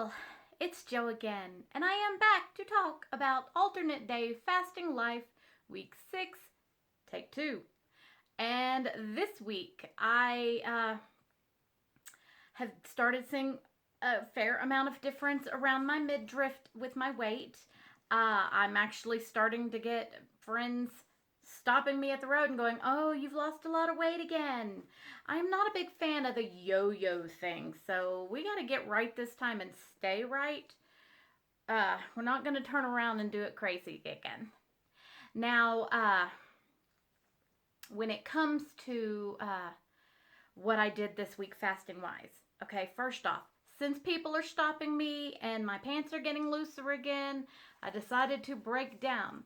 y'all, it's Joe again, and I am back to talk about alternate day fasting life, week 6, take 2. And this week, I have started seeing a fair amount of difference around my midriff with my weight. I'm actually starting to get friends stopping me at the road and going, "Oh, you've lost a lot of weight again." I'm not a big fan of the yo-yo thing, so we got to get right this time and stay right. We're not going to turn around and do it crazy again. Now, when it comes to what I did this week fasting wise, okay, first off, since people are stopping me and my pants are getting looser again, I decided to break down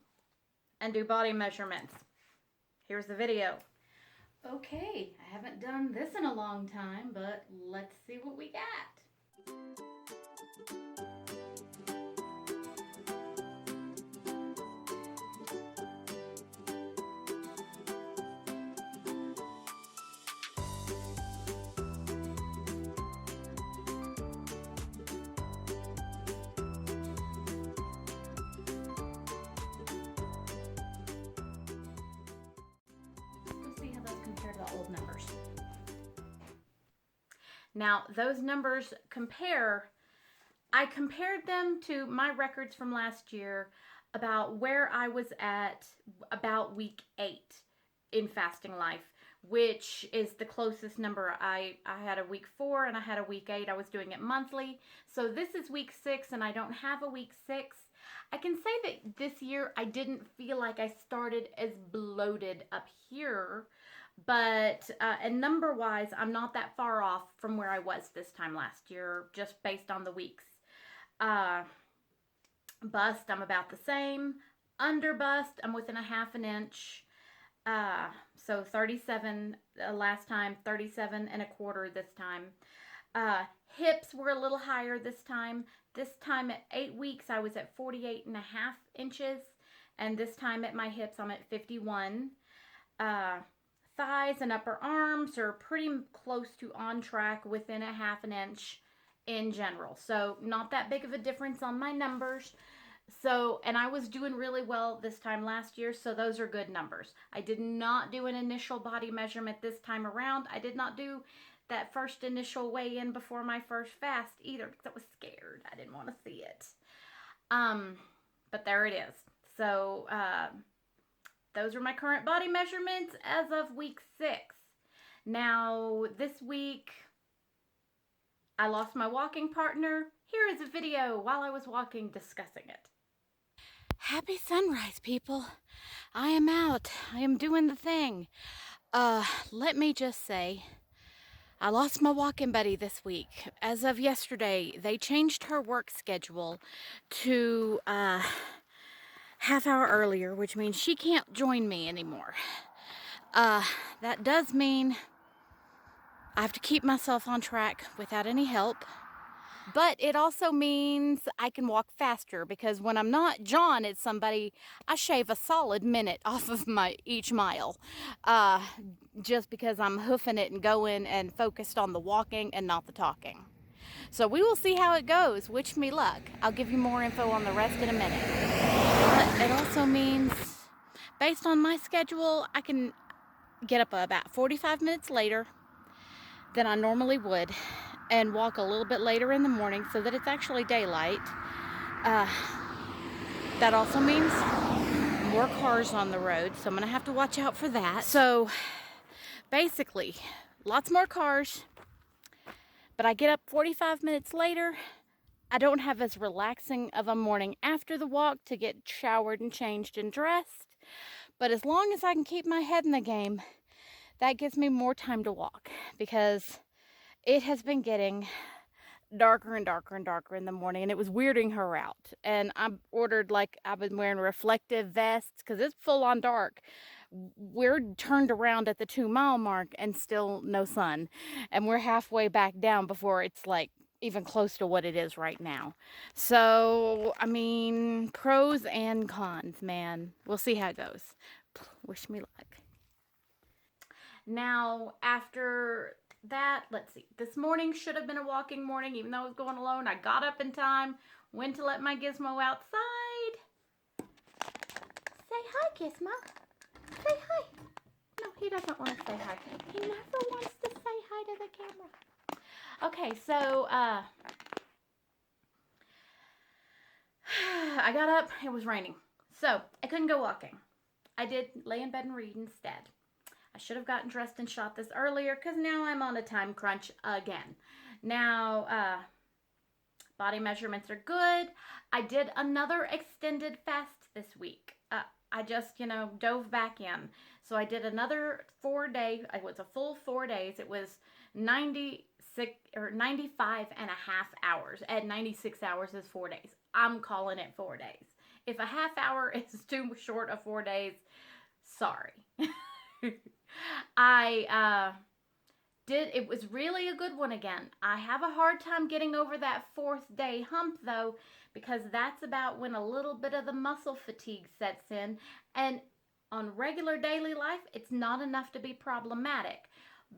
and do body measurements. Here's the video. Okay, I haven't done this in a long time, but let's see what we got. Let's see how those compare to the old numbers. Now, those numbers I compared them to my records from last year about where I was at about week 8 in fasting life, which is the closest number. I had a week 4 and I had a week 8. I was doing it monthly. So this is week 6 and I don't have a week 6. I can say that this year I didn't feel like I started as bloated up here, but and number wise, I'm not that far off from where I was this time last year, just based on the weeks. Bust, I'm about the same. Under bust, I'm within a half an inch. So 37 last time, 37 and a quarter this time. Hips were a little higher this time. This time at 8 weeks, I was at 48 and a half inches. And this time at my hips, I'm at 51. Thighs and upper arms are pretty close to on track, within a half an inch in general. So not that big of a difference on my numbers. So, and I was doing really well this time last year, so those are good numbers. I did not do an initial body measurement this time around. I did not do that first initial weigh-in before my first fast either, because I was scared. I didn't want to see it. But there it is. So, those are my current body measurements as of week 6. Now, this week, I lost my walking partner. Here is a video while I was walking discussing it. Happy sunrise, people. I am out. I am doing the thing. Let me just say, I lost my walking buddy this week. As of yesterday, they changed her work schedule to half hour earlier, which means she can't join me anymore. That does mean I have to keep myself on track without any help. But it also means I can walk faster, because when I'm not John at somebody, I shave a solid minute off of my each mile. Just because I'm hoofing it and going and focused on the walking and not the talking. So we will see how it goes. Wish me luck. I'll give you more info on the rest in a minute. But it also means, based on my schedule, I can get up about 45 minutes later than I normally would, and walk a little bit later in the morning so that it's actually daylight. That also means more cars on the road, so I'm gonna have to watch out for that. So basically, lots more cars, but I get up 45 minutes later. I don't have as relaxing of a morning after the walk to get showered and changed and dressed, but as long as I can keep my head in the game, that gives me more time to walk, because it has been getting darker and darker and darker in the morning, and it was weirding her out. And I ordered, I've been wearing reflective vests because it's full on dark. We're turned around at the 2-mile mark and still no sun, and we're halfway back down before it's even close to what it is right now. So, I mean, pros and cons, man. We'll see how it goes. Wish me luck. Now, after that, let's see, this morning should have been a walking morning, even though I was going alone. I got up in time, went to let my Gizmo outside. Say hi, Gizmo. Say hi. No, he doesn't want to say hi. He never wants to say hi to the camera. Okay, so, I got up, it was raining. So, I couldn't go walking. I did lay in bed and read instead. I should have gotten dressed and shot this earlier because now I'm on a time crunch again. Now, body measurements are good. I did another extended fast this week. I just, dove back in. So I did another 4-day. It was a full 4 days. It was 96 or 95 and a half hours. At 96 hours is 4 days. I'm calling it 4 days. If a half hour is too short of 4 days, sorry. It was really a good one again. I have a hard time getting over that 4th day hump though, because that's about when a little bit of the muscle fatigue sets in, and on regular daily life, it's not enough to be problematic,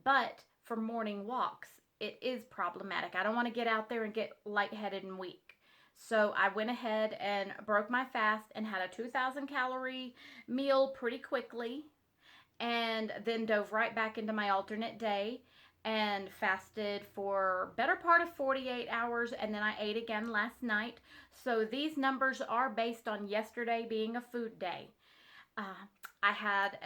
but for morning walks, it is problematic. I don't want to get out there and get lightheaded and weak. So I went ahead and broke my fast and had a 2,000 calorie meal pretty quickly, and then dove right back into my alternate day and fasted for better part of 48 hours, and then I ate again last night. So these numbers are based on yesterday being a food day. I had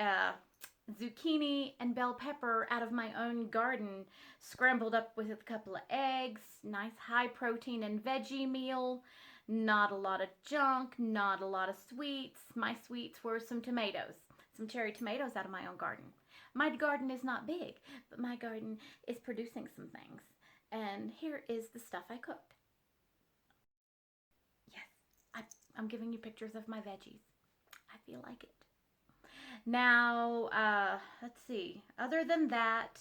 zucchini and bell pepper out of my own garden, scrambled up with a couple of eggs, nice high protein and veggie meal, not a lot of junk, not a lot of sweets. My sweets were some tomatoes, some cherry tomatoes out of my own garden. My garden is not big, but my garden is producing some things. And here is the stuff I cooked. Yes, I'm giving you pictures of my veggies. I feel like it. Now, let's see. Other than that,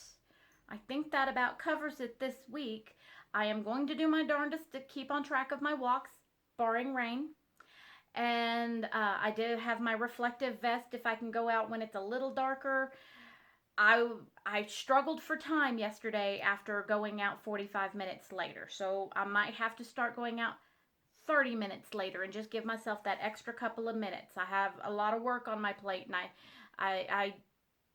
I think that about covers it this week. I am going to do my darndest to keep on track of my walks, barring rain. And I did have my reflective vest if I can go out when it's a little darker. I struggled for time yesterday after going out 45 minutes later. So I might have to start going out 30 minutes later and just give myself that extra couple of minutes. I have a lot of work on my plate, and I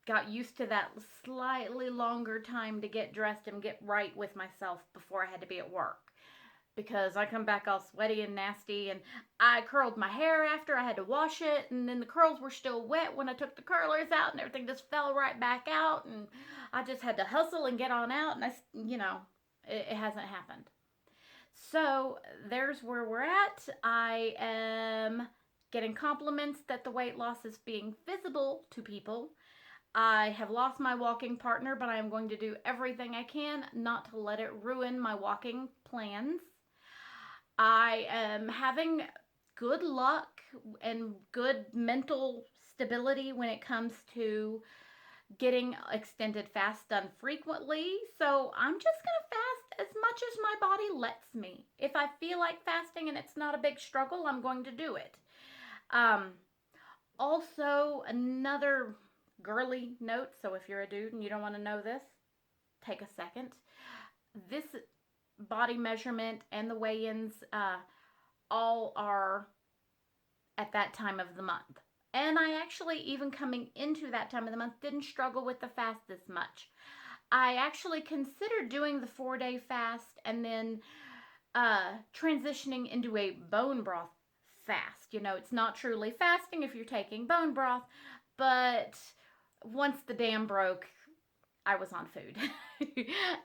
got used to that slightly longer time to get dressed and get right with myself before I had to be at work. Because I come back all sweaty and nasty, and I curled my hair after I had to wash it, and then the curls were still wet when I took the curlers out, and everything just fell right back out, and I just had to hustle and get on out, and it hasn't happened. So there's where we're at. I am getting compliments that the weight loss is being visible to people. I have lost my walking partner, but I am going to do everything I can not to let it ruin my walking plans. I am having good luck and good mental stability when it comes to getting extended fasts done frequently. So I'm just going to fast as much as my body lets me. If I feel like fasting and it's not a big struggle, I'm going to do it. Also, another girly note. So if you're a dude and you don't want to know this, take a second. This body measurement and the weigh-ins all are at that time of the month. And I actually, even coming into that time of the month, didn't struggle with the fast as much. I actually considered doing the 4-day fast and then transitioning into a bone broth fast. It's not truly fasting if you're taking bone broth, but once the dam broke, I was on food.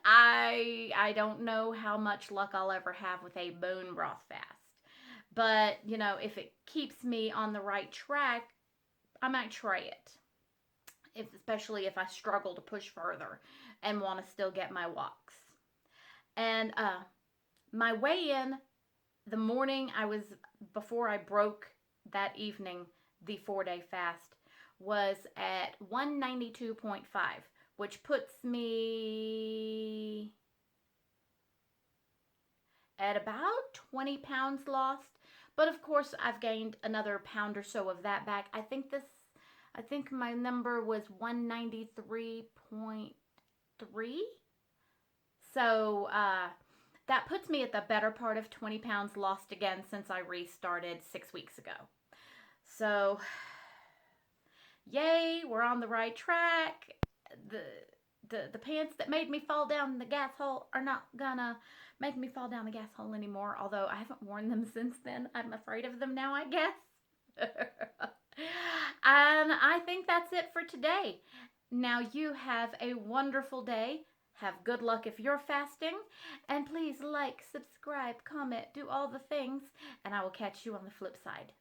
I don't know how much luck I'll ever have with a bone broth fast. But, if it keeps me on the right track, I might try it. Especially if I struggle to push further and want to still get my walks. And my weigh-in, the morning before I broke that evening, the 4-day fast, was at 192.5. Which puts me at about 20 pounds lost. But of course, I've gained another pound or so of that back. I think my number was 193.3. So that puts me at the better part of 20 pounds lost again since I restarted 6 weeks ago. So, yay, we're on the right track. The the pants that made me fall down the gas hole are not gonna make me fall down the gas hole anymore, although I haven't worn them since then. I'm afraid of them now, I guess. And I think that's it for today. Now you have a wonderful day. Have good luck if you're fasting. And please like, subscribe, comment, do all the things. And I will catch you on the flip side.